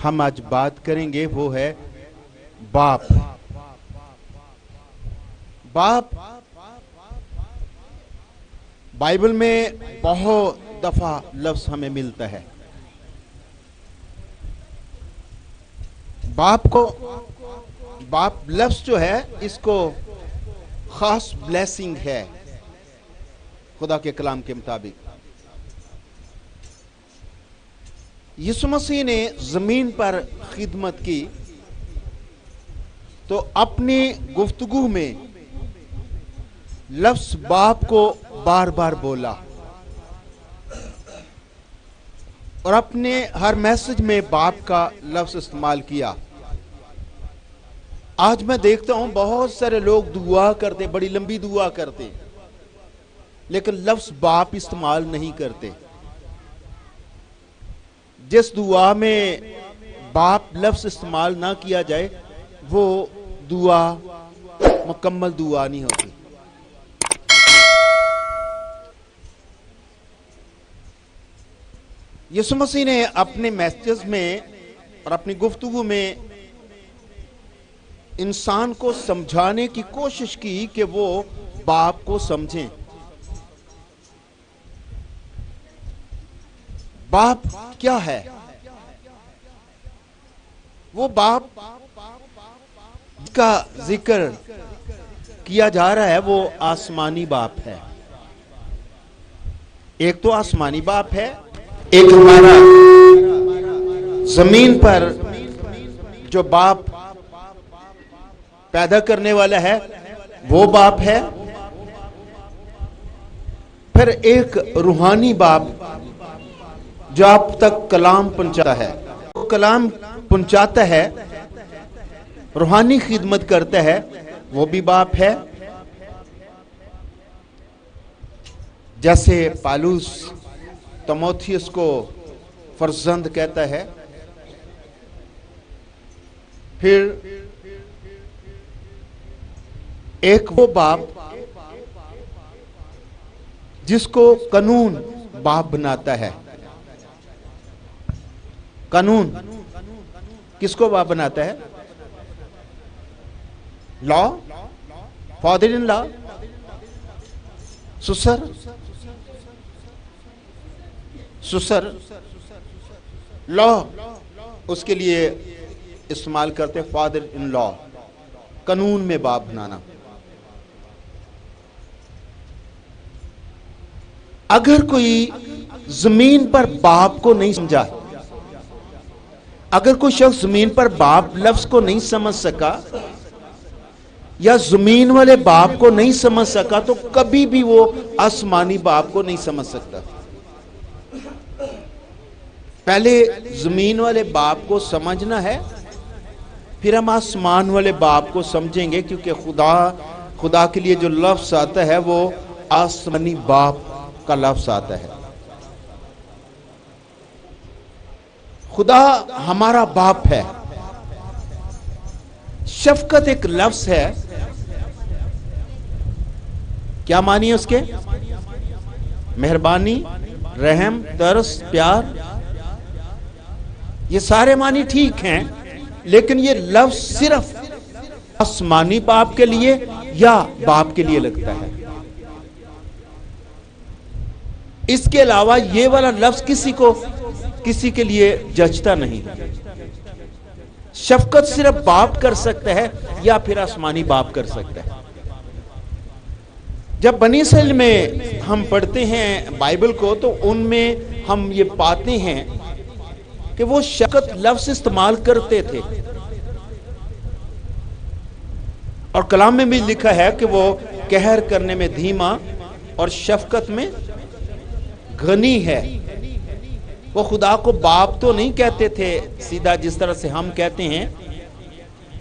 हम आज बात करेंगे वो है बाप। बाप बाइबल में बहुत दफा लफ्ज हमें मिलता है। बाप लफ्ज जो है इसको खास ब्लेसिंग है खुदा के कलाम के मुताबिक। यीशु मसीह ने जमीन पर खिदमत की तो अपनी गुफ्तगू में लफ्ज बाप को बार बार बोला और अपने हर मैसेज में बाप का लफ्ज इस्तेमाल किया। आज मैं देखता हूं बहुत सारे लोग दुआ करते, बड़ी लंबी दुआ करते, लेकिन लफ्ज बाप इस्तेमाल नहीं करते। जिस दुआ में बाप लफ्ज इस्तेमाल ना किया जाए वो दुआ मुकम्मल दुआ नहीं होती। यीशु मसीह ने अपने मैसेज में और अपनी गुफ्तगू में इंसान को समझाने की कोशिश की कि वो बाप को समझें। बाप क्या है? वो बाप का जिक्र किया जा रहा है वो आसमानी बाप है। एक तो आसमानी बाप है, एक हमारा जमीन पर जो बाप पैदा करने वाला है वो बाप है। फिर एक रूहानी बाप जो आप तक कलाम पहुंचाता है, वो कलाम पहुंचाता है, रूहानी खिदमत करता है, वो भी बाप है। जैसे पालूस तमोथियस को फर्जंद कहता है। फिर एक वो बाप जिसको कानून बाप बनाता है। कानून किसको बाप बनाता है? लॉ, फादर इन लॉ, सुसर लॉ उसके लिए इस्तेमाल करते हैं। फादर इन लॉ, कानून में बाप बनाना। अगर कोई जमीन पर बाप को नहीं समझा, अगर कोई शख्स जमीन पर बाप लफ्ज को नहीं समझ सका या जमीन वाले बाप को नहीं समझ सका तो कभी भी वो आसमानी बाप को नहीं समझ सकता। पहले जमीन वाले बाप को समझना है, फिर हम आसमान वाले बाप को समझेंगे, क्योंकि खुदा के लिए जो लफ्ज आता है वो आसमानी बाप का लफ्ज आता है। खुदा हमारा बाप है। शफकत एक लफ्ज है। क्या मानिए उसके? मेहरबानी, रहम, तरस, प्यार, ये सारे मानी ठीक हैं, लेकिन ये लफ्ज सिर्फ आसमानी बाप के लिए या बाप के लिए लगता है। इसके अलावा ये वाला लफ्ज किसी के लिए जचता नहीं। शफकत सिर्फ बाप कर सकता है या फिर आसमानी बाप कर सकता है। जब बनी इस्राइल में हम पढ़ते हैं बाइबल को तो उनमें हम ये पाते हैं कि वो शफकत लफ्ज इस्तेमाल करते थे, और कलाम में भी लिखा है कि वो कहर करने में धीमा और शफकत में घनी है। वो खुदा को बाप तो नहीं कहते थे सीधा जिस तरह से हम कहते हैं,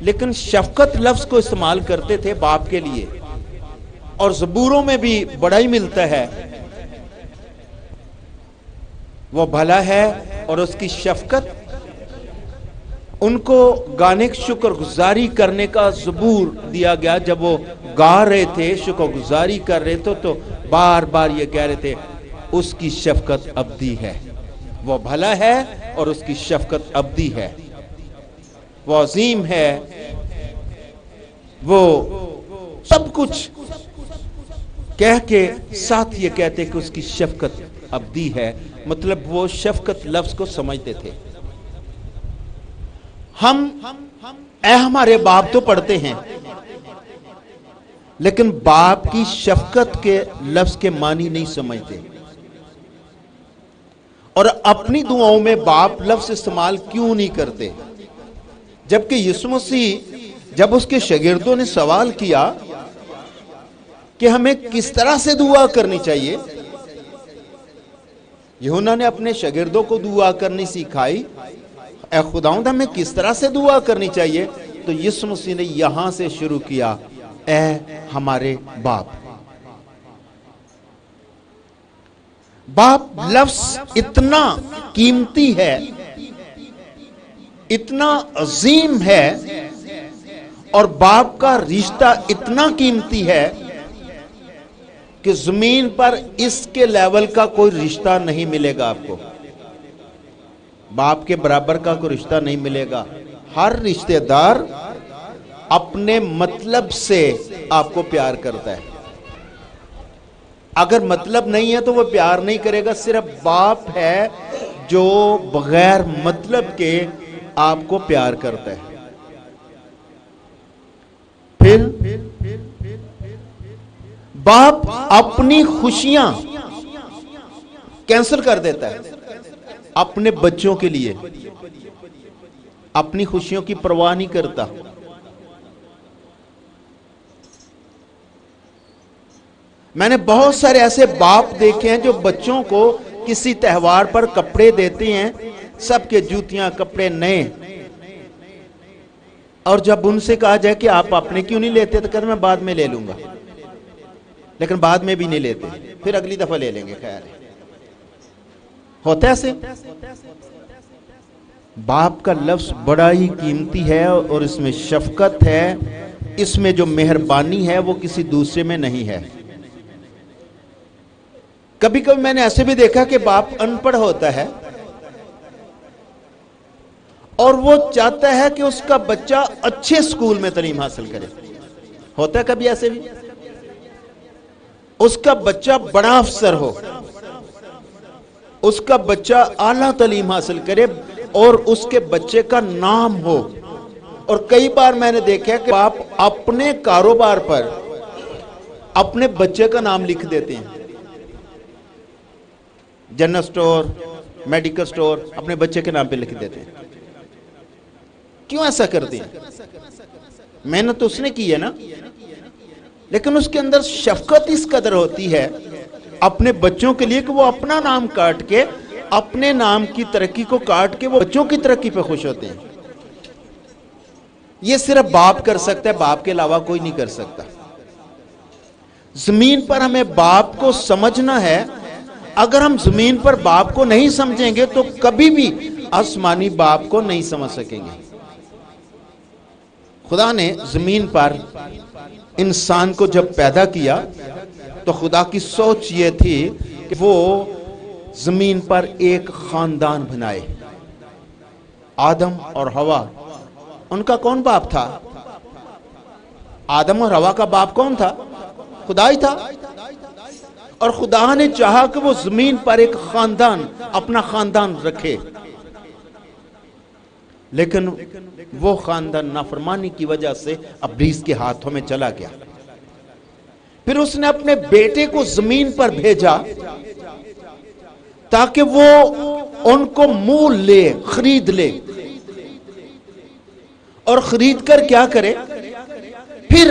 लेकिन शफकत लफ्ज को इस्तेमाल करते थे बाप के लिए। और ज़बूरों में भी बड़ा ही मिलता है, वो भला है और उसकी शफकत। उनको गाने की शुक्रगुजारी करने का ज़बूर दिया गया। जब वो गा रहे थे, शुक्रगुजारी कर रहे थे, तो बार बार ये कह रहे थे उसकी शफकत अब्दी है। वो भला है और उसकी शफकत अब्दी है। वो अजीम है, वो सब कुछ कह के साथ ये कहते कि उसकी शफकत अब्दी है। मतलब वो शफकत लफ्ज को समझते थे। हम ए हमारे बाप तो पढ़ते हैं, लेकिन बाप की शफकत के लफ्ज के मानी नहीं समझते, और अपनी दुआओं में बाप लफ्ज इस्तेमाल क्यों नहीं करते। जबकि यीशु मसीह जब उसके शागिर्दों ने सवाल किया कि हमें किस तरह से दुआ करनी चाहिए, यूहन्ना ने अपने शागिर्दों को दुआ करनी सिखाई, ए खुदावंद हमें किस तरह से दुआ करनी चाहिए, तो यीशु मसीह ने यहां से शुरू किया, ए हमारे बाप। बाप लफ्ज इतना कीमती है, इतना अजीम है, और बाप का रिश्ता इतना कीमती है कि जमीन पर इसके लेवल का कोई रिश्ता नहीं मिलेगा आपको। बाप के बराबर का कोई रिश्ता नहीं मिलेगा। हर रिश्तेदार अपने मतलब से आपको प्यार करता है। अगर मतलब नहीं है तो वो प्यार नहीं करेगा। सिर्फ बाप है जो बगैर मतलब के आपको प्यार करता है। फिर बाप अपनी खुशियां कैंसिल कर देता है अपने बच्चों के लिए, अपनी खुशियों की परवाह नहीं करता। मैंने बहुत सारे ऐसे बाप देखे हैं जो बच्चों को किसी त्योहार पर कपड़े देते हैं, सबके जूतियां कपड़े नए, और जब उनसे कहा जाए कि आप अपने क्यों नहीं लेते, तो कहते मैं बाद में ले लूंगा, लेकिन बाद में भी नहीं लेते, फिर अगली दफा ले लेंगे। खैर होता है ऐसे। बाप का लफ्ज बड़ा ही कीमती है, और इसमें शफकत है, इसमें जो मेहरबानी है वो किसी दूसरे में नहीं है। कभी कभी मैंने ऐसे भी देखा कि बाप अनपढ़ होता है और वो चाहता है कि उसका बच्चा अच्छे स्कूल में तालीम हासिल करे। होता है कभी ऐसे भी, उसका बच्चा बड़ा अफसर हो, उसका बच्चा आला तालीम हासिल करे और उसके बच्चे का नाम हो। और कई बार मैंने देखा कि बाप अपने कारोबार पर अपने बच्चे का नाम लिख देते हैं। जनरल स्टोर, मेडिकल स्टोर अपने बच्चे के नाम पे लिख देते हैं। क्यों ऐसा करते हैं? मेहनत तो उसने की है ना, लेकिन उसके अंदर शफकत इस कदर होती है अपने बच्चों के लिए कि वो अपना नाम काट के, अपने नाम की तरक्की को काट के वो बच्चों की तरक्की पे खुश होते हैं। ये सिर्फ बाप कर सकता है, बाप के अलावा कोई नहीं कर सकता। जमीन पर हमें बाप को समझना है। अगर हम जमीन पर बाप को नहीं समझेंगे तो कभी भी आसमानी बाप को नहीं समझ सकेंगे। खुदा ने जमीन पर इंसान को जब पैदा किया तो खुदा की सोच ये थी कि वो जमीन पर एक खानदान बनाए। आदम और हवा, उनका कौन बाप था? आदम और हवा का बाप कौन था? खुदा ही था। और खुदा ने चाहा कि वो जमीन पर एक खानदान, अपना खानदान रखे, लेकिन वो खानदान नाफरमानी की वजह से इब्लीस के हाथों में चला गया। फिर उसने अपने बेटे को जमीन पर भेजा ताकि वो उनको मोल ले, खरीद ले, और खरीद कर क्या करे? फिर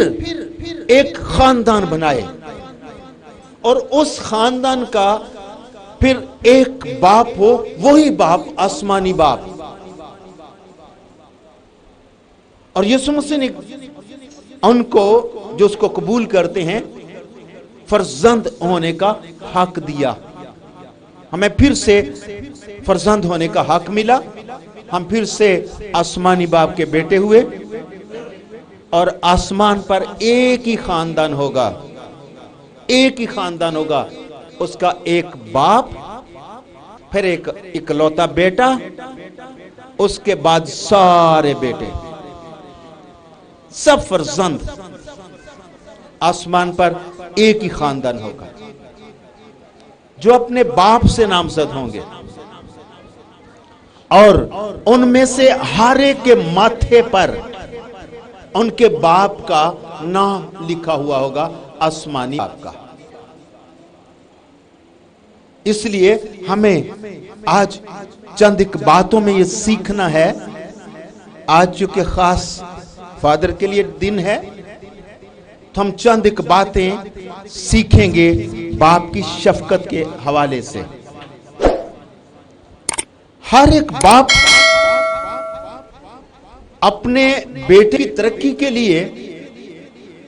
एक खानदान बनाए, और उस खानदान का फिर एक बाप हो, वही बाप आसमानी बाप। और यीशु मसीह ने उनको, जो उसको कबूल करते हैं, फर्जंद होने का हक दिया। हमें फिर से फर्जंद होने का हक मिला। हम फिर से आसमानी बाप के बेटे हुए, और आसमान पर एक ही खानदान होगा, एक ही खानदान होगा। उसका एक बाप, फिर एक इकलौता बेटा, उसके बाद सारे बेटे। सब फर्जंद आसमान पर एक ही खानदान होगा जो अपने बाप से नामजद होंगे, और उनमें से हर एक के माथे पर उनके बाप का नाम लिखा हुआ होगा, आसमानी बाप का। इसलिए हमें आज चंद एक बातों में यह सीखना है। आज चूंकि खास फादर के लिए दिन है, तो हम चंद एक बातें सीखेंगे बाप की शफकत के हवाले से। हर एक बाप अपने बेटे की तरक्की के लिए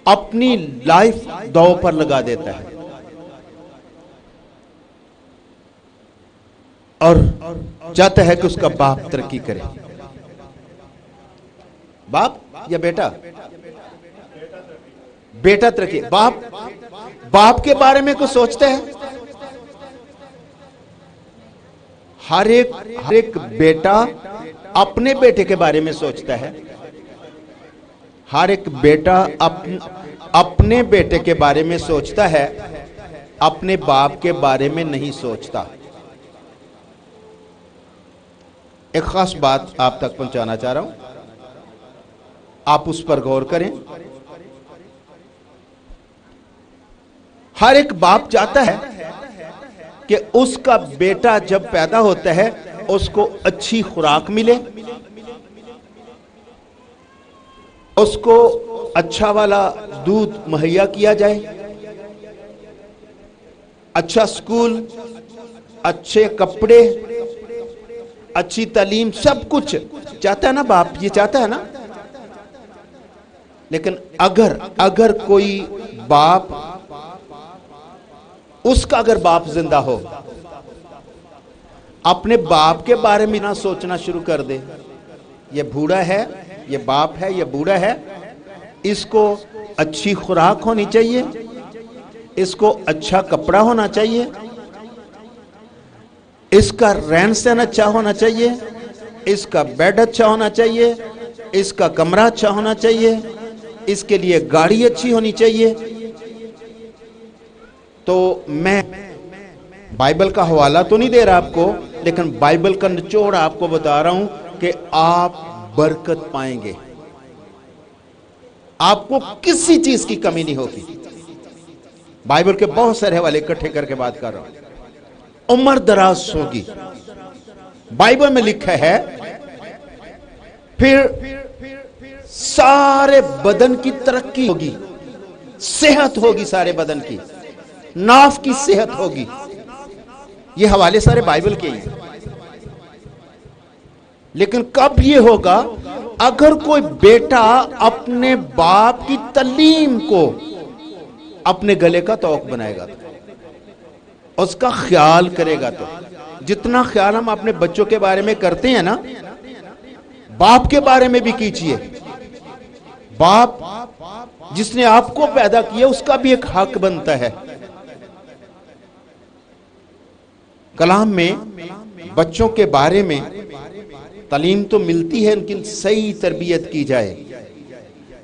अपनी लाइफ दांव पर लगा देता है और चाहता है कि उसका बाप तरक्की करे। बाप या बेटा? बेटा तरक्की। बाप के बारे में कुछ सोचता है? हर एक बेटा अपने बेटे के बारे में सोचता है। हर एक बेटा अपने बेटे के बारे में सोचता है, अपने बाप के बारे में नहीं सोचता। एक खास बात आप तक पहुंचाना चाह रहा हूं, आप उस पर गौर करें। हर एक बाप चाहता है कि उसका बेटा जब पैदा होता है उसको अच्छी खुराक मिले, उसको अच्छा वाला दूध मुहैया किया जाए, अच्छा स्कूल, अच्छे कपड़े, अच्छी तालीम, सब कुछ चाहता है ना बाप? ये चाहता है ना? लेकिन अगर कोई बाप, उसका अगर बाप जिंदा हो, अपने बाप के बारे में ना सोचना शुरू कर दे, ये बूढ़ा है, ये बाप है, ये बूढ़ा है, इसको अच्छी खुराक होनी चाहिए, इसको अच्छा कपड़ा होना चाहिए, इसका रहन सहन अच्छा होना चाहिए, इसका बेड अच्छा होना चाहिए, इसका कमरा अच्छा होना चाहिए, इसके लिए गाड़ी अच्छी होनी चाहिए। तो मैं बाइबल का हवाला तो नहीं दे रहा आपको, लेकिन बाइबल का निचोड़ आपको बता रहा हूं कि आप बरकत पाएंगे, आपको किसी चीज की कमी नहीं होगी। बाइबल के बहुत सारे हवाले इकट्ठे करके बात कर रहा हूं। उम्र दराज होगी, बाइबल में लिखा है, फिर सारे बदन की तरक्की होगी, सेहत होगी, सारे बदन की नाफ की सेहत होगी। ये हवाले सारे बाइबल के ही। लेकिन कब ये होगा? अगर कोई बेटा अपने बाप की तालीम को अपने गले का तौक बनाएगा, तो उसका ख्याल करेगा, तो जितना ख्याल हम अपने बच्चों के बारे में करते हैं ना, बाप के बारे में भी कीजिए। बाप जिसने आपको पैदा किया, उसका भी एक हक बनता है। कलाम में बच्चों के बारे में तालीम तो मिलती है, उनकी सही तरबियत की जाए,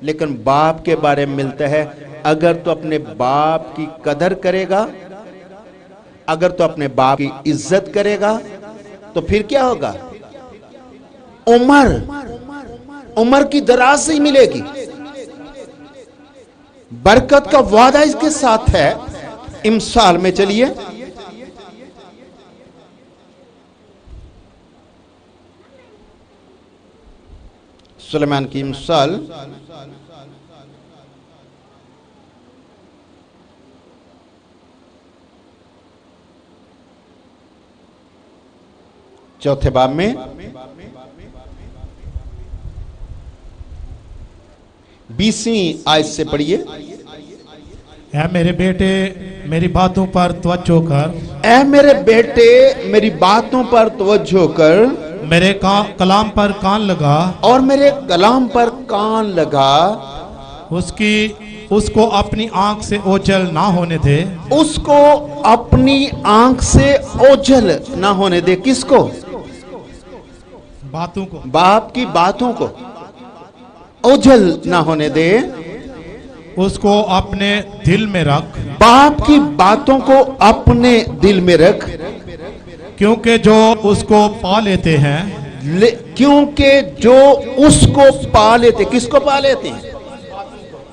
लेकिन बाप के बारे में मिलता है। अगर तो अपने बाप की कदर करेगा, अगर तो अपने बाप की इज्जत करेगा, तो फिर क्या होगा? उम्र की दराज से ही मिलेगी। बरकत का वादा इसके साथ है। इमसाल में चलिए, सुलेमान की मिसाल, चौथे बाब में 20वीं आयत से पढ़िए। ऐ मेरे बेटे मेरी बातों पर तवज्जो कर, ऐ मेरे बेटे मेरी बातों पर तवज्जो कर, मेरे कलाम पर कान लगा, और मेरे कलाम पर कान लगा। उसको अपनी आंख से ओझल ना होने दे, उसको अपनी आंख से ओझल ना होने दे। किसको? बातों को, बाप की बातों को। ओझल ना होने दे, उसको अपने दिल में रख, बाप की बातों को अपने दिल में रख, क्योंकि जो उसको पा लेते हैं, क्योंकि जो उसको पा लेते, किसको पा लेते हैं?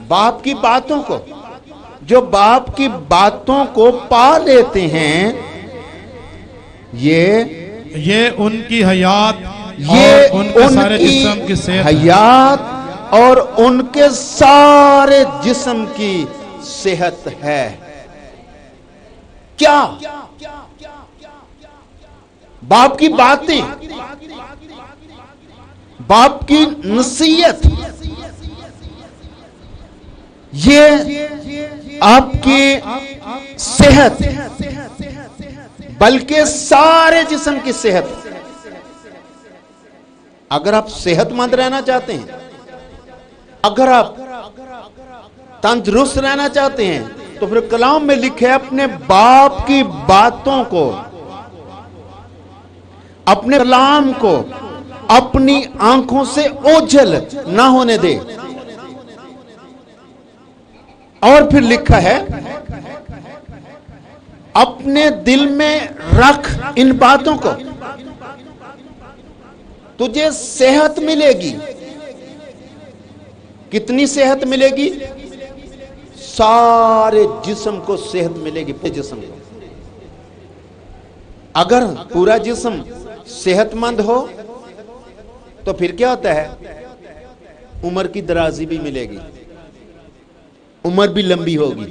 बाप की बातों को। जो बाप की बातों को पा लेते हैं, ये उनकी हयात ये और उनके सारे उनकी जिस्म की सेहत है। हयात और उनके सारे जिस्म की सेहत है। क्या? बाप की बातें, बाप की नसीहत, ये आपकी सेहत, बल्कि सारे जिस्म की सेहत। अगर आप सेहतमंद रहना चाहते हैं, अगर आप तंदुरुस्त रहना चाहते हैं, तो फिर कलाम में लिखे अपने बाप की बातों को, अपने कलाम को अपनी आंखों से ओझल ना होने दे। और फिर लिखा है, अपने दिल में रख इन बातों को, तुझे सेहत मिलेगी। कितनी सेहत मिलेगी? सारे जिस्म को सेहत मिलेगी, पूरे जिस्म को। अगर पूरा जिस्म सेहतमंद हो तो फिर क्या होता है? उम्र की दराजी भी मिलेगी, उम्र भी लंबी होगी,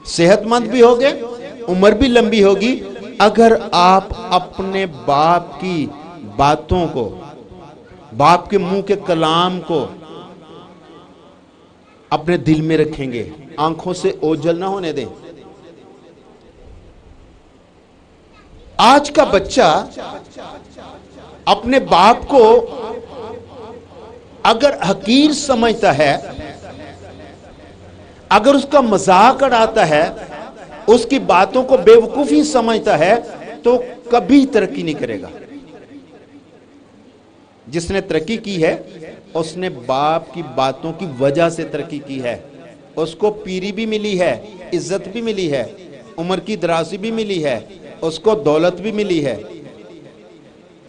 सेहतमंद भी होगे, उम्र भी लंबी होगी। अगर आप अपने बाप की बातों को, बाप के मुंह के कलाम को अपने दिल में रखेंगे, आंखों से ओझल ना होने दें। आज का बच्चा अपने बाप को अगर हकीर समझता है, अगर उसका मजाक उड़ाता है, उसकी बातों को बेवकूफी समझता है, तो कभी तरक्की नहीं करेगा। जिसने तरक्की की है, उसने बाप की बातों की वजह से तरक्की की है। उसको पीरी भी मिली है, इज्जत भी मिली है, उम्र की दराजी भी मिली है, उसको दौलत भी मिली है,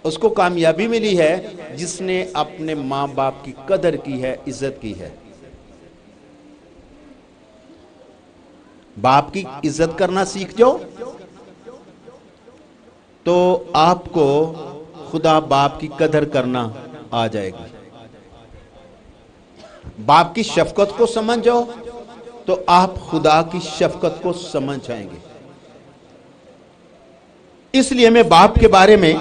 उसको कामयाबी मिली है। जिसने अपने माँ बाप की कदर की है, इज्जत की है। बाप की इज्जत करना सीख जाओ तो आपको खुदा बाप की कदर करना आ जाएगी। बाप की शफकत को समझ जाओ तो आप खुदा की शफकत को समझ जाएंगे। इसलिए हमें बाप के बारे में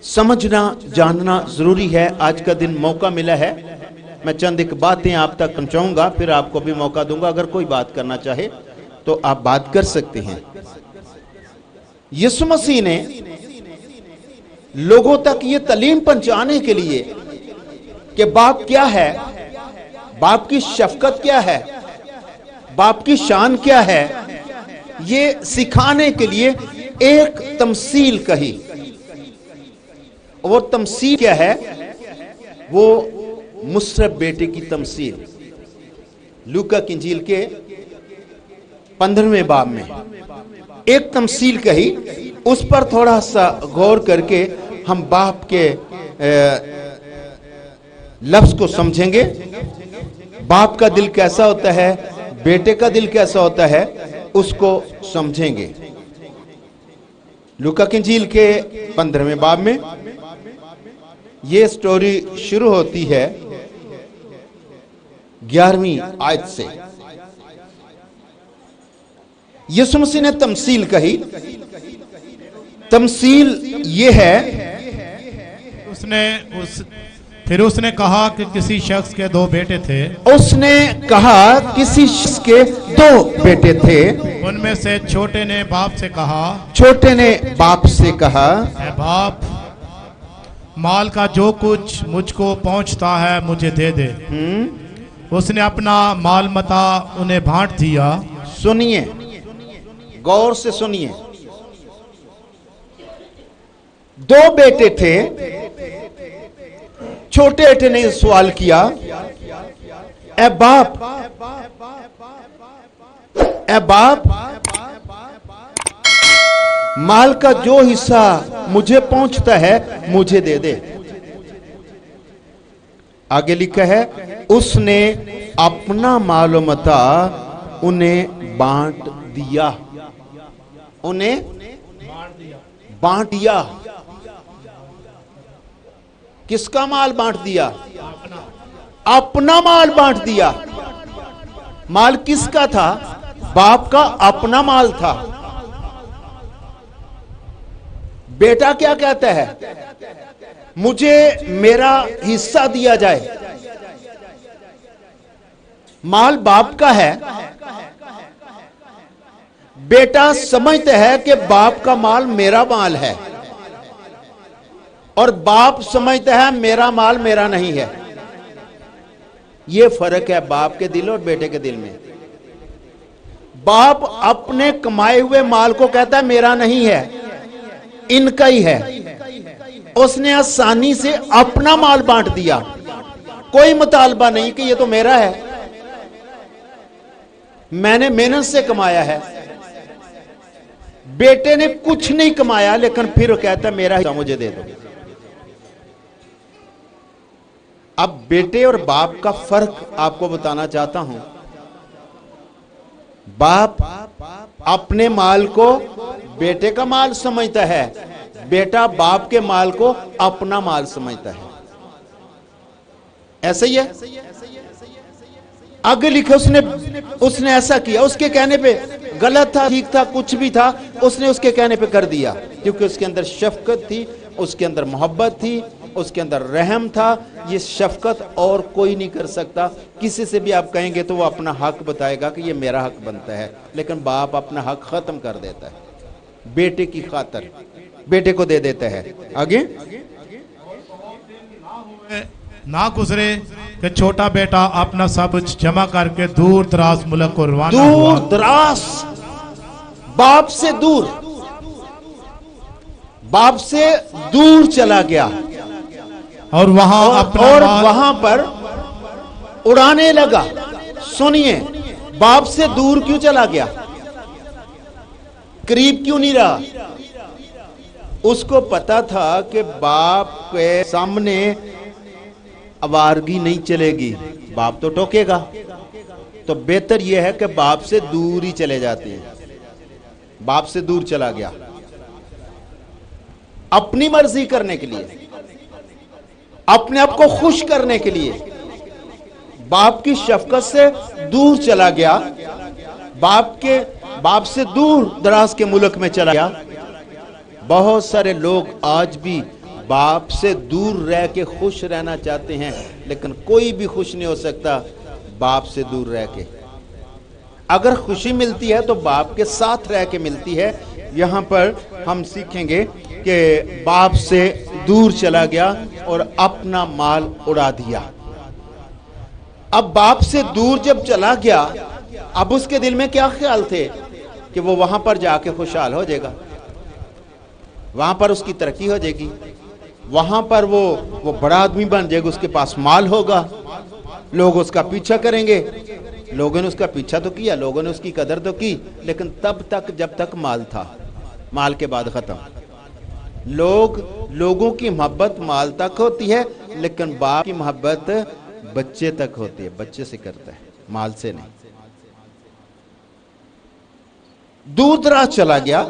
समझना जानना जरूरी है। आज का दिन मौका मिला है, मैं चंद एक बातें आप तक पहुंचाऊंगा, फिर आपको भी मौका दूंगा। अगर कोई बात करना चाहे तो आप बात कर सकते हैं। यीशु मसीह ने लोगों तक ये तालीम पहुंचाने के लिए कि बाप क्या है, बाप की शफकत क्या है, बाप की शान क्या है, ये सिखाने के लिए एक तमसील कही। और तमसील क्या है? वो मुसरफ बेटे की तमसील। लूका की इंजील के 15वें बाब में एक तमसील कही, उस पर थोड़ा सा गौर करके हम बाप के लफ्ज को समझेंगे। बाप का दिल कैसा होता है, बेटे का दिल कैसा होता है, उसको समझेंगे। लूका की इंजील के 15वें बाब में ये स्टोरी शुरू होती है 11वीं आयत से। यीशु मसीह ने तमसील कही। तमसील ये है, फिर उसने कहा कि किसी शख्स के 2 बेटे थे। उसने कहा किसी शख्स के 2 बेटे थे। उनमें से छोटे ने बाप से कहा, छोटे ने बाप से कहा, ऐ बाप, माल का जो कुछ मुझको पहुंचता है मुझे दे दे। उसने अपना माल मता उन्हें बांट दिया। सुनिए, गौर से सुनिए। 2 बेटे थे, छोटे बेटे ने सवाल किया, ए बाप, ए बाप, माल का जो हिस्सा मुझे पहुंचता है मुझे दे दे। आगे लिखा है, उसने अपना माल मता उन्हें बांट दिया, उन्हें बांट दिया। किसका माल बांट दिया? अपना माल बांट दिया। माल किसका था? बाप का अपना माल था। बेटा क्या कहता है? मुझे मेरा हिस्सा दिया जाए। माल बाप का है, बेटा समझता है कि बाप का माल मेरा माल है, और बाप समझता है मेरा माल मेरा नहीं है। यह फर्क है बाप के दिल और बेटे के दिल में। बाप अपने कमाए हुए माल को कहता है मेरा नहीं है, इनका ही है। उसने आसानी से अपना माल बांट दिया, कोई मुतालबा नहीं कि ये तो मेरा है, मैंने मेहनत से कमाया है। बेटे ने कुछ नहीं कमाया, लेकिन फिर कहता मेरा हिस्सा मुझे दे दो। अब बेटे और बाप का फर्क आपको बताना चाहता हूं। बाप अपने माल को बेटे का माल समझता है, बेटा बाप के माल को अपना माल समझता है। ऐसा ही है। आगे लिखा, उसने ऐसा किया, उसके कहने पे गलत था, ठीक था, कुछ भी था, उसने उसके कहने पे कर दिया, क्योंकि उसके अंदर शफकत थी, उसके अंदर मोहब्बत थी, उसके अंदर रहम था। ये शफकत और कोई नहीं कर सकता। किसी से भी आप कहेंगे तो वो अपना हक बताएगा कि ये मेरा हक बनता है, लेकिन बाप अपना हक खत्म कर देता है, बेटे की खातिर बेटे को दे देता है। आगे ना गुजरे कि छोटा बेटा अपना सब जमा करके दूर दराज मुल्क को रवाना हुआ। दूर दराज, बाप से दूर, बाप से दूर चला गया, और वहां और वहां पर उड़ाने लगा। सुनिए, बाप से दूर क्यों चला गया? करीब क्यों नहीं रहा? उसको पता था कि बाप के सामने आवारगी नहीं चलेगी, बाप तो टोकेगा, तो बेहतर यह है कि बाप से दूर ही चले जाते हैं। बाप से दूर चला गया अपनी मर्जी करने के लिए, अपने आप को खुश करने के लिए। बाप की शफकत से दूर चला गया, बाप से दूर दराज के मुल्क में चला गया। बहुत सारे लोग आज भी बाप से दूर रह के खुश रहना चाहते हैं, लेकिन कोई भी खुश नहीं हो सकता बाप से दूर रह के। अगर खुशी मिलती है तो बाप के साथ रह के मिलती है। यहां पर हम सीखेंगे कि बाप से दूर चला गया और अपना माल उड़ा दिया। अब बाप से दूर जब चला गया, अब उसके दिल में क्या ख्याल थे कि वो वहां पर जाके खुशहाल हो जाएगा, वहां पर उसकी तरक्की हो जाएगी, वहां पर वो बड़ा आदमी बन जाएगा, उसके पास माल होगा, लोग उसका पीछा करेंगे। लोगों ने उसका पीछा तो किया, लोगों ने उसकी कदर तो की, लेकिन तब तक जब तक माल था, माल के बाद खत्म। लोगों की मोहब्बत माल तक होती है, लेकिन बाप की मोहब्बत बच्चे तक होती है, बच्चे से करता है, माल से नहीं। दूर दराज चला गया।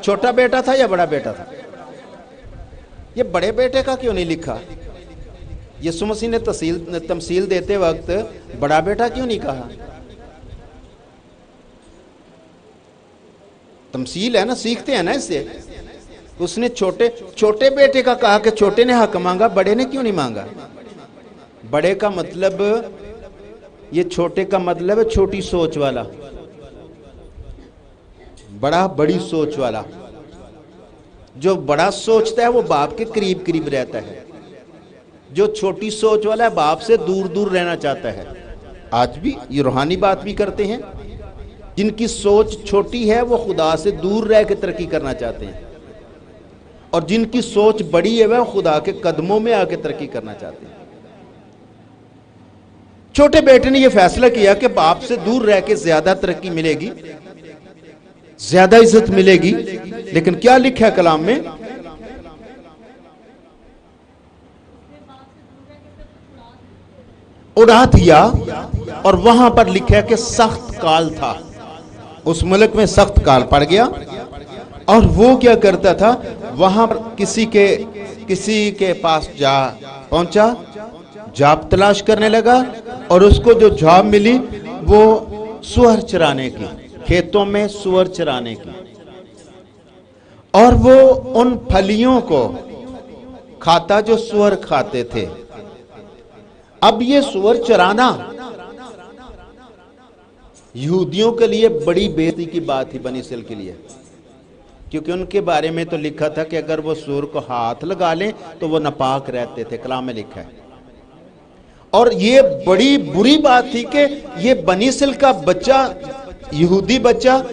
छोटा बेटा था या बड़ा बेटा था? ये बड़े बेटे का क्यों नहीं लिखा? यीशु मसीह ने तमसील देते वक्त बड़ा बेटा क्यों नहीं कहा? तमसील है ना, सीखते हैं ना इससे। उसने छोटे बेटे का कहा कि छोटे ने हक मांगा, बड़े ने क्यों नहीं मांगा? बड़े का मतलब, ये छोटे का मतलब है छोटी सोच वाला, बड़ा बड़ी सोच वाला। जो बड़ा सोचता है वो बाप के करीब करीब रहता है, जो छोटी सोच वाला है बाप से दूर दूर रहना चाहता है। आज भी ये रूहानी बात भी करते हैं। जिनकी सोच छोटी है वो खुदा से दूर रह के तरक्की करना चाहते हैं। और जिनकी सोच बड़ी है वह खुदा के कदमों में आके तरक्की करना चाहते हैं। छोटे बेटे ने यह फैसला किया कि बाप से दूर रह के ज्यादा तरक्की मिलेगी, ज्यादा इज्जत मिलेगी। लेकिन क्या लिखा है कलाम में? उड़ा दिया। और वहां पर लिखा है कि सख्त काल था, उस मुल्क में सख्त काल पड़ गया। और वो क्या करता था, वहां पर किसी के पास जा पहुंचा, जॉब तलाश करने लगा, और उसको जो जॉब मिली वो सुअर चराने की, खेतों में सुअर चराने की। और वो उन फलियों को खाता जो सुअर खाते थे। अब ये सुअर चराना यहूदियों के लिए बड़ी बेइज्जती की बात थी, बनी इस्राएल के लिए, क्योंकि उनके बारे में तो लिखा था कि अगर वो सूअर को हाथ लगा लें तो वो नापाक रहते थे, कलाम में लिखा है। और ये बड़ी बुरी बात थी कि ये बनी इस्राएल का बच्चा, यहूदी बच्चा,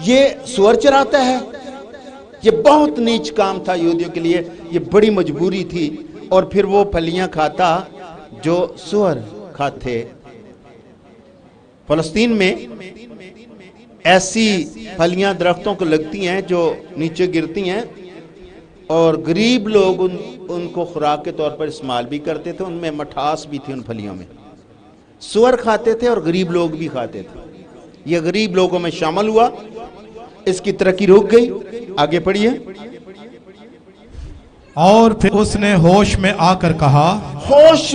ये सूअर चराता है। ये बहुत नीच काम था यहूदियों के लिए, ये बड़ी मजबूरी थी। और फिर वो फलियां खाता जो सूअर खाते। फलस्तीन में ऐसी फलियां दरख्तों को लगती हैं जो नीचे गिरती हैं, और गरीब लोग उनको खुराक के तौर पर इस्तेमाल भी करते थे। उनमें मिठास भी थी उन फलियों में। सूअर खाते थे और गरीब लोग भी खाते थे। ये गरीब लोगों में शामिल हुआ, इसकी तरक्की रुक गई। आगे पढ़िए। और फिर उसने होश में आकर कहा, होश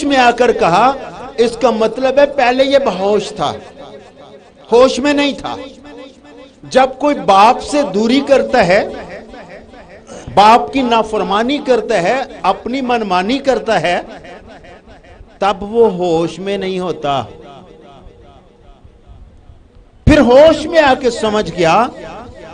में आकर कहा, इसका मतलब है पहले ये बेहोश था, होश में नहीं था। जब कोई बाप से दूरी करता है, बाप की नाफरमानी करता है, अपनी मनमानी करता है, तब वो होश में नहीं होता। फिर होश में आके समझ गया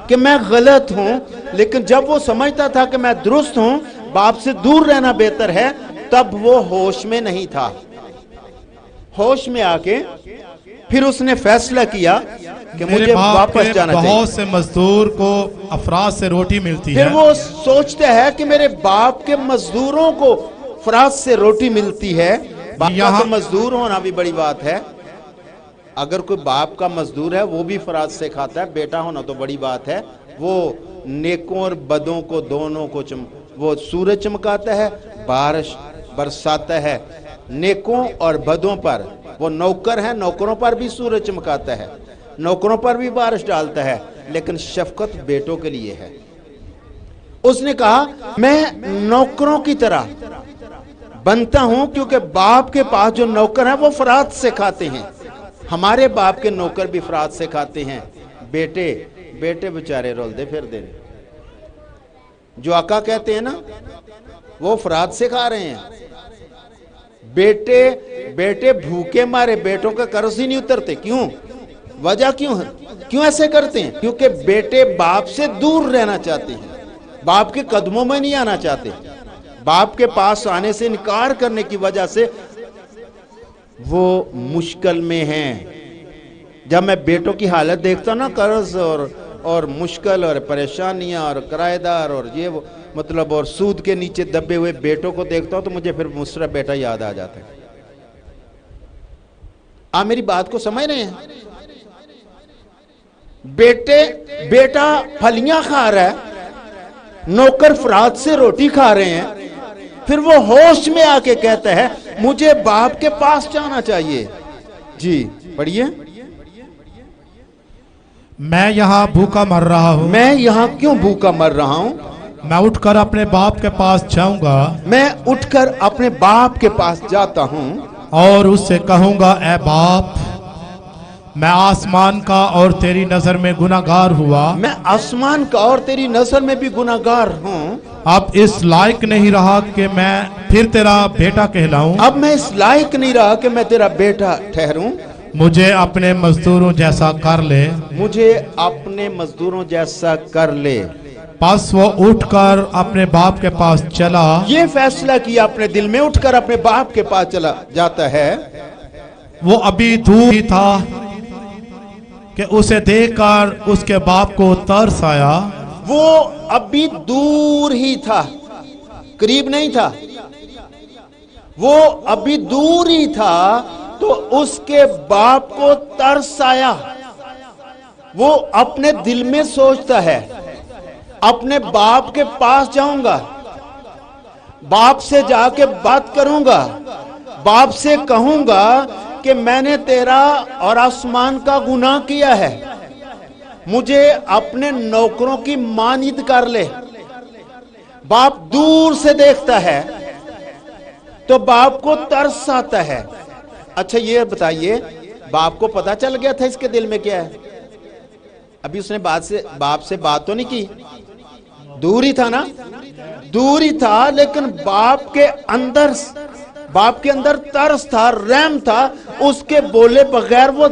कि मैं गलत हूं, लेकिन जब वो समझता था कि मैं दुरुस्त हूं, बाप से दूर रहना बेहतर है, तब वो होश में नहीं था। होश में आके फिर उसने फैसला किया कि मुझे वापस जाना चाहिए। बहुत से मजदूर को अफराद से रोटी मिलती है। फिर वो सोचता है कि मेरे बाप के मजदूरों को अफराद से रोटी मिलती है। बाप का मजदूर होना भी बड़ी बात है। अगर कोई बाप का मजदूर है वो भी फराज से खाता है, बेटा होना तो बड़ी बात है। वो नेकों और बदों को दोनों को वो सूरज चमकाता है, बारिश बरसाता है। नेकों और बदों पर वो नौकर है, नौकरों पर भी सूरज चमकाता है, नौकरों पर भी बारिश डालता है, लेकिन शफकत बेटों के लिए है। उसने कहा मैं नौकरों की तरह बनता हूं, क्योंकि बाप के पास जो नौकर है वो फराज से खाते हैं। हमारे बाप के नौकर भी फराज से खाते हैं। बेटे बेचारे रोलते फिर दे, जो आका कहते हैं ना, वो फराज से खा रहे हैं। बेटे भूखे मारे बेटों का कर्ज ही नहीं उतरते। क्यों? वजह क्यों ऐसे करते हैं? क्योंकि बेटे बाप से दूर रहना चाहते हैं, बाप के कदमों में नहीं आना चाहते। बाप के पास आने से इनकार करने की वजह से वो मुश्किल में हैं। जब मैं बेटों की हालत देखता हूं ना, कर्ज और मुश्किल और परेशानियां और किराएदार और ये वो मतलब और सूद के नीचे दबे हुए बेटों को देखता हूं, तो मुझे फिर मुसरफ बेटा याद आ जाता है। आप मेरी बात को समझ रहे हैं? बेटा फलियां खा रहा है, नौकर फराज से रोटी खा रहे हैं, फिर वो होश में आके कहता है मुझे बाप के पास जाना चाहिए। जी पढ़िए। मैं यहाँ भूखा मर रहा हूँ। मैं यहाँ क्यों भूखा मर रहा हूँ? मैं उठकर अपने बाप के पास जाऊंगा। मैं उठकर अपने बाप के पास जाता हूँ और उससे कहूंगा, ए बाप, मैं आसमान का और तेरी नजर में गुनाहगार हुआ। मैं आसमान का और तेरी नजर में भी गुनाहगार हूँ। अब इस लायक नहीं रहा कि मैं फिर तेरा बेटा कहलाऊं। अब मैं इस लायक नहीं रहा कि मैं तेरा बेटा ठहरूं। मुझे अपने मजदूरों जैसा कर ले। मुझे अपने मजदूरों जैसा कर ले। बस वो उठकर अपने बाप के पास चला। ये फैसला किया अपने दिल में, उठकर अपने बाप के पास चला जाता है। वो अभी दूर ही था कि उसे देखकर उसके बाप को तरस आया। वो अभी दूर ही था, करीब नहीं था, वो अभी दूर ही था, तो उसके बाप को तरस आया। वो अपने दिल में सोचता है, अपने बाप के पास जाऊंगा, बाप से जाके बात करूंगा, बाप से कहूंगा कि मैंने तेरा और आसमान का गुनाह किया है, मुझे अपने नौकरों की मानित कर ले। बाप दूर से देखता है तो बाप को तरस आता है। अच्छा ये बताइए, बाप को पता चल गया था इसके दिल में क्या है? अभी उसने बाप से बात तो नहीं की, दूर ही था ना, दूर ही था, लेकिन बाप के अंदर तरस था, रहम था, उसके बोले बगैर वो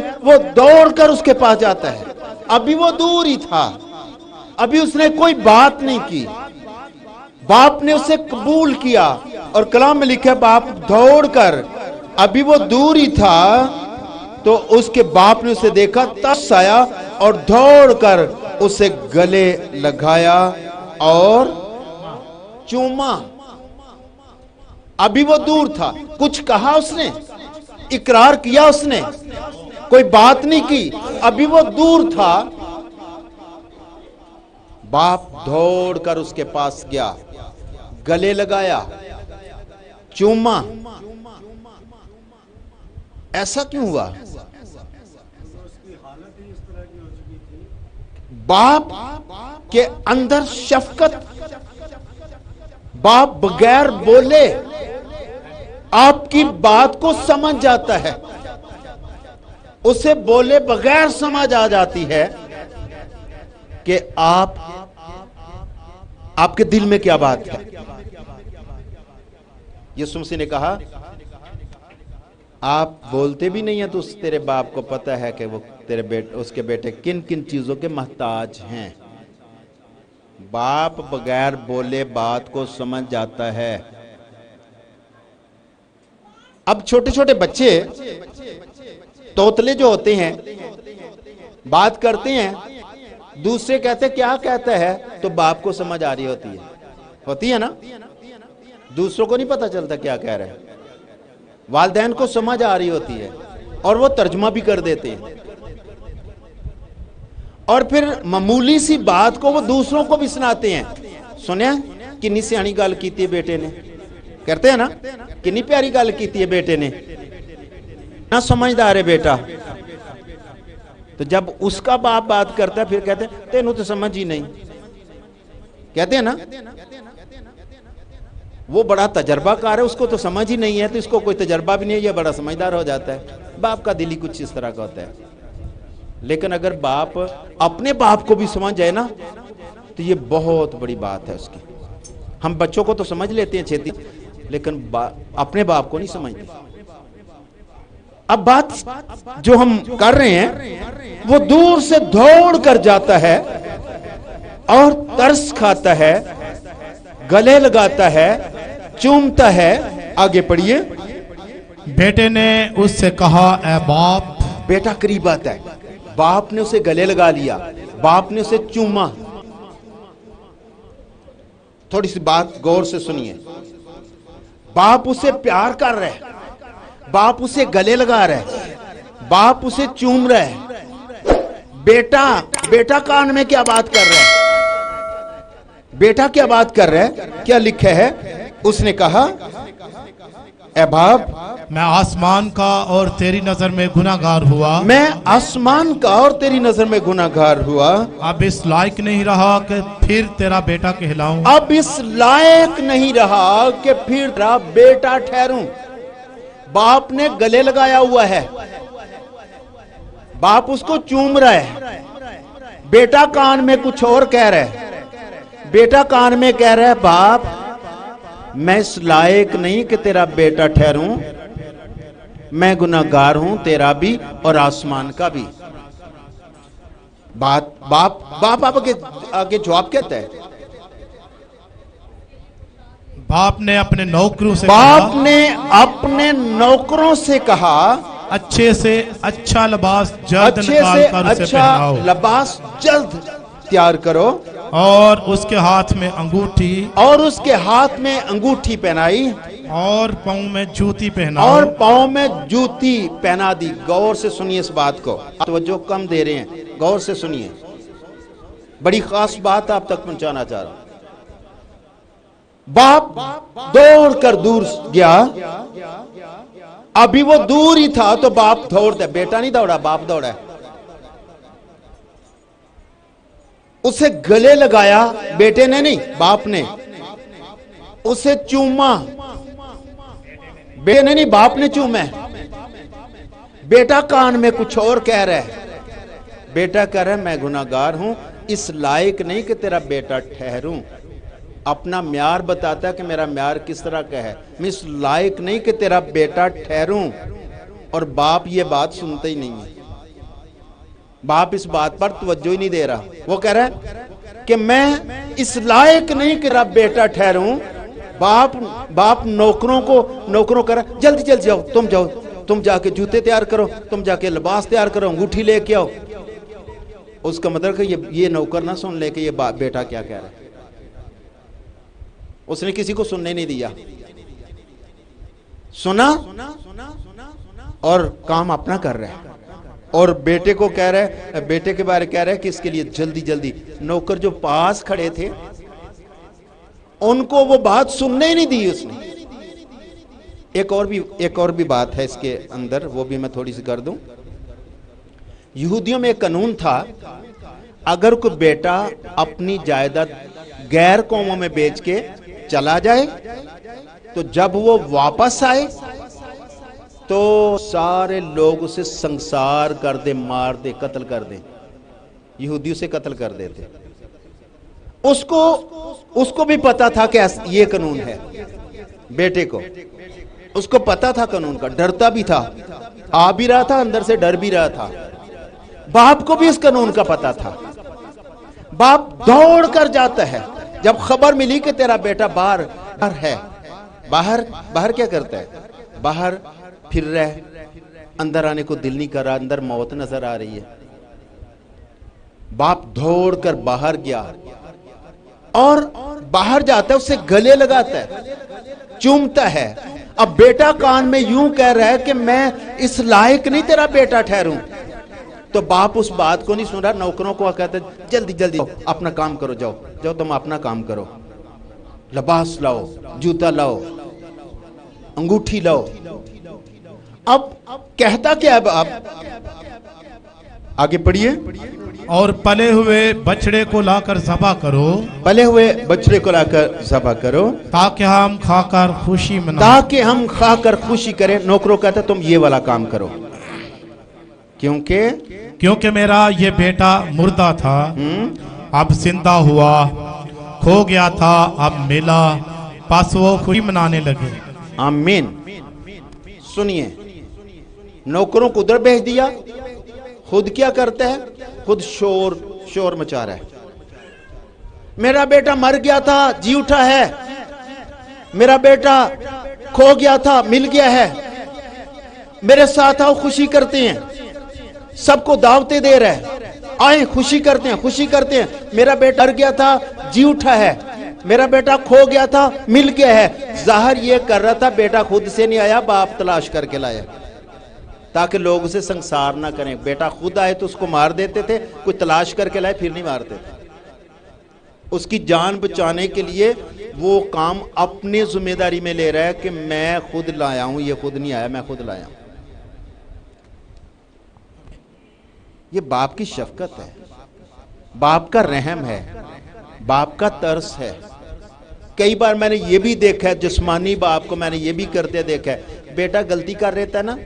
दौड़कर उसके पास जाता है। अभी वो दूर ही था, अभी उसने कोई बात नहीं की, बाप ने उसे कबूल किया। और कलाम में लिखा है बाप दौड़कर, अभी वो दूर ही था तो उसके बाप ने उसे देखा, तरस आया और दौड़कर उसे गले लगाया और चूमा। अभी वो दूर था, कुछ कहा उसने, इकरार किया उसने, कोई बात नहीं की, अभी वो दूर था। बाप दौड़कर उसके पास गया, गले लगाया, चूमा। ऐसा क्यों हुआ? बाप के अंदर शफकत, बाप बगैर बोले आपकी बात को समझ जाता है, उसे बोले बगैर समझ आ जाती है कि आपके दिल में क्या बात है। यीशु मसीह ने कहा आप बोलते भी नहीं है तो तेरे बाप को पता है कि वो उसके बेटे किन किन चीजों के मोहताज हैं। बाप बगैर बोले बात को समझ जाता है। अब छोटे छोटे बच्चे तोतले जो होते हैं बात करते हैं, दूसरे कहते क्या कहता है, तो बाप को समझ आ रही होती है ना, दूसरों को नहीं पता चलता क्या कह रहा है। वालिदैन को समझ आ रही होती है और वो तर्जुमा भी कर देते हैं, और फिर मामूली सी बात को वो दूसरों को भी सुनाते हैं। सुनिया किन्नी सियाणी गल की है बेटे ने, करते हैं ना, किन्नी प्यारी गल की है बेटे ने, ना समझदार है बेटा। तो जब उसका बाप बात करता है फिर कहते हैं तेनू तो समझ ही नहीं, कहते हैं ना, वो बड़ा तजर्बाकार है, उसको तो समझ ही नहीं है, तो इसको कोई तजर्बा भी नहीं है, ये बड़ा समझदार हो जाता है। बाप का दिल ही कुछ इस तरह का होता है। लेकिन अगर बाप अपने बाप को भी समझ जाए ना तो ये बहुत बड़ी बात है उसकी। हम बच्चों को तो समझ लेते हैं छेती, लेकिन अपने बाप को नहीं समझते। अब बात जो हम कर रहे हैं वो दूर से दौड़ कर जाता है और तरस खाता है, गले लगाता है, चूमता है। आगे पढ़िए। बेटे ने उससे कहा ए बाप। बेटा करीब आता है, बाप ने उसे गले लगा लिया, बाप ने उसे चूमा। थोड़ी सी बात गौर से सुनिए। बाप उसे प्यार कर रहा है, बाप उसे गले लगा रहा है, बाप उसे चूम रहा है। बेटा कान में क्या बात कर रहा है? बेटा क्या बात कर रहा है? क्या लिखा है? उसने कहा ए बाप, मैं आसमान का और तेरी नजर में गुनाहगार हुआ। मैं आसमान का और तेरी नजर में गुनाहगार हुआ। अब इस लायक नहीं रहा कि फिर तेरा बेटा कहलाऊं। अब इस लायक नहीं रहा कि फिर तेरा बेटा ठहरूं। बाप ने गले लगाया हुआ है, बाप उसको चूम रहा है, बेटा कान में कुछ और कह रहा है। बेटा कान में कह रहा है बाप, मैं इस लायक नहीं कि तेरा बेटा ठहरूं, मैं गुनाहगार हूं, तेरा भी और आसमान का भी। बाप आगे जवाब कहता है। बाप ने अपने नौकरों से बाप ने अपने नौकरों से कहा अच्छे से अच्छा लिबास जल्द अच्छे निकाल से कर उसे अच्छा पहनाओ लिबास जल्द तैयार करो और उसके हाथ में अंगूठी और उसके हाथ में अंगूठी पहनाई और पाँव में जूती पहनाओ और पाँव में जूती पहना दी। गौर से सुनिए इस बात को, तवज्जो कम दे रहे हैं, गौर से सुनिए, बड़ी खास बात आप तक पहुंचाना चाह रहा हूं। बाप दौड़कर दूर गया, अभी वो दूर ही था तो बाप दौड़ता, बेटा नहीं दौड़ा, बाप दौड़ा। उसे गले लगाया, बेटे ने नहीं, बाप ने। उसे चूमा, बेटे ने नहीं, बाप ने चूमा। बेटा कान में कुछ और कह रहा है, बेटा कह रहा है मैं गुनाहगार हूं, इस लायक नहीं कि तेरा बेटा ठहरूं। अपना म्यार बताता है कि मेरा म्यार किस तरह का है, मैं इस लायक नहीं कि तेरा बेटा ठहरूं। और बाप ये बात सुनते ही नहीं है, बाप इस बात पर तवज्जो ही नहीं दे रहा। वो कह रहा है कि मैं इस लायक नहीं कि तेरा बेटा ठहरूं। बाप नौकरों कर जल्दी जल्दी जाओ, तुम जाके जूते तैयार करो, तुम जाके लिबास तैयार करो, अंगूठी लेके आओ। उसका मतलब कि ये नौकर ना सुन ले कि ये बेटा क्या कह रहा है। उसने किसी को सुनने नहीं दिया, सुना और काम अपना कर रहा है। और बेटे को कह रहा है, बेटे के बारे कह रहा है कि इसके लिए जल्दी जल्दी। नौकर जो पास खड़े थे उनको वो बात सुनने ही नहीं दी उसने। एक और भी बात है इसके अंदर, वो भी मैं थोड़ी सी कर दूं। यहूदियों में एक कानून था, अगर कोई बेटा अपनी जायदाद गैर कौमों में बेच के चला जाए तो जब वो वापस आए तो सारे लोग उसे संसार कर दे, मार दे, कत्ल कर दे। यहूदी उसे कत्ल कर देते। उसको भी पता था कि ये कानून है, बेटे को उसको पता था कानून का, डरता भी था, आ भी रहा था, अंदर से डर भी रहा था। बाप को भी इस कानून का पता था। बाप दौड़ कर जाता है जब खबर मिली कि तेरा बेटा बाहर है। बाहर क्या करता है? बाहर फिर रहा है, अंदर आने को दिल नहीं कर रहा, अंदर मौत नजर आ रही है। बाप दौड़कर बाहर गया और बाहर जाता है, उसे गले लगाता है, चूमता है। अब बेटा कान में यूं कह रहा है कि मैं इस लायक नहीं तेरा बेटा ठहरूं। तो बाप उस बात को नहीं सुन रहा, नौकरों को कहता है जल्दी जल्दी अपना काम करो, जाओ तुम अपना काम करो, लिबास लाओ, जूता लाओ, अंगूठी लाओ। अब कहता क्या है बाप? आगे पढ़िए। और पले हुए बछड़े को लाकर ज़बह करो, पले हुए बछड़े को लाकर ज़बह करो, ताकि हम खाकर खुशी मनाएं। ताकि हम खाकर खुशी करें। नौकरों कहता तुम ये वाला काम करो, क्योंकि मेरा ये बेटा मुर्दा था, अब जिंदा हुआ, खो गया था, अब मिला, बस वो खुशी मनाने लगे। आमीन। सुनिए, नौकरों को उधर भेज दिया, खुद क्या करता है? खुद शोर मचा रहा है। मेरा बेटा मर गया था, जी उठा है, मेरा बेटा खो गया था, मिल गया है, मेरे साथ आओ, खुशी करते हैं, सबको दावतें दे रहा है, आए खुशी करते हैं। मेरा बेटा मर गया था, जी उठा है, मेरा बेटा खो गया था, मिल गया है। जाहिर ये कर रहा था बेटा खुद से नहीं आया, बाप तलाश करके लाया, ताकि लोग उसे संसार ना करें। बेटा खुद आए तो उसको मार देते थे, कोई तलाश करके लाए फिर नहीं मारते थे। उसकी जान बचाने के लिए वो काम अपनी जिम्मेदारी में ले रहा है कि मैं खुद लाया हूं, ये खुद नहीं आया, मैं खुद लाया हूं। ये बाप की शफकत है, बाप का रहम है, बाप का तरस है। कई बार मैंने ये भी देखा है, जिस्मानी बाप को मैंने ये भी करते देखा है, बेटा गलती कर रहता है ना,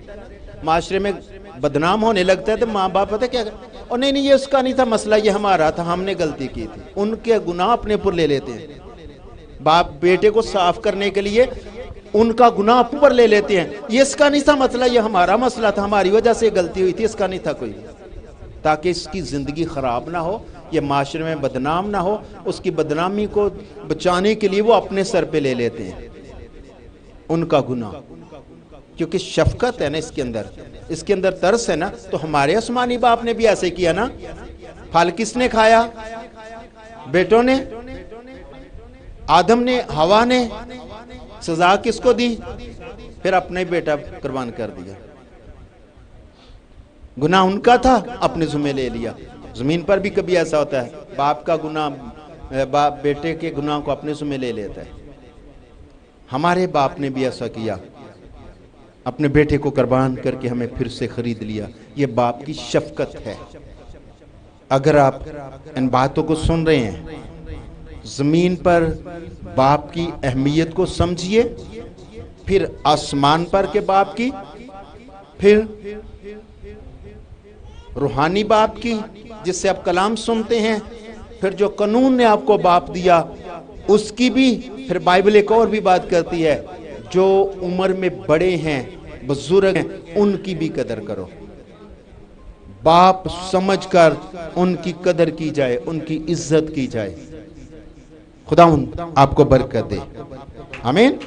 माशरे में बदनाम होने लगता है तो माँ बाप पता क्या, और नहीं ये उसका नहीं था मसला, ये हमारा था, हमने गलती की थी। उनके गुनाह अपने ऊपर ले लेते हैं। बाप बेटे को साफ करने के लिए उनका गुनाह अपने ऊपर ले लेते हैं, ये इसका नहीं था मसला, ये हमारा मसला था, हमारी वजह से गलती हुई थी, इसका नहीं था कोई, ताकि इसकी जिंदगी खराब ना हो, ये माशरे में बदनाम ना हो। उसकी बदनामी को बचाने के लिए वो अपने सर पे ले लेते हैं उनका गुनाह। क्योंकि शफकत है ना इसके अंदर तरस है ना। तो हमारे आसमानी बाप ने भी ऐसे किया ना। फल किसने खाया? बेटों ने, आदम ने, हवा ने। सजा किसको दी? फिर अपना ही बेटा कुर्बान कर दिया। गुनाह उनका था, अपने जुम्मे ले लिया। जमीन पर भी कभी ऐसा होता है, बाप का गुनाह, बाप बेटे के गुनाह को अपने जुम्मे ले लेता है। हमारे बाप ने भी ऐसा किया, अपने बेटे को कुर्बान करके हमें फिर से खरीद लिया। ये बाप की शफकत है। अगर आप इन बातों को सुन रहे हैं, जमीन पर बाप की अहमियत को समझिए, फिर आसमान पर के बाप की, फिर रूहानी बाप की जिससे आप कलाम सुनते हैं, फिर जो कानून ने आपको बाप दिया उसकी भी। फिर बाइबल एक और भी बात करती है, जो उम्र में बड़े हैं, बुजुर्ग हैं, उनकी भी कदर करो। बाप समझकर उनकी कदर की जाए, उनकी इज्जत की जाए। खुदावंद आपको बरकत दे। आमीन।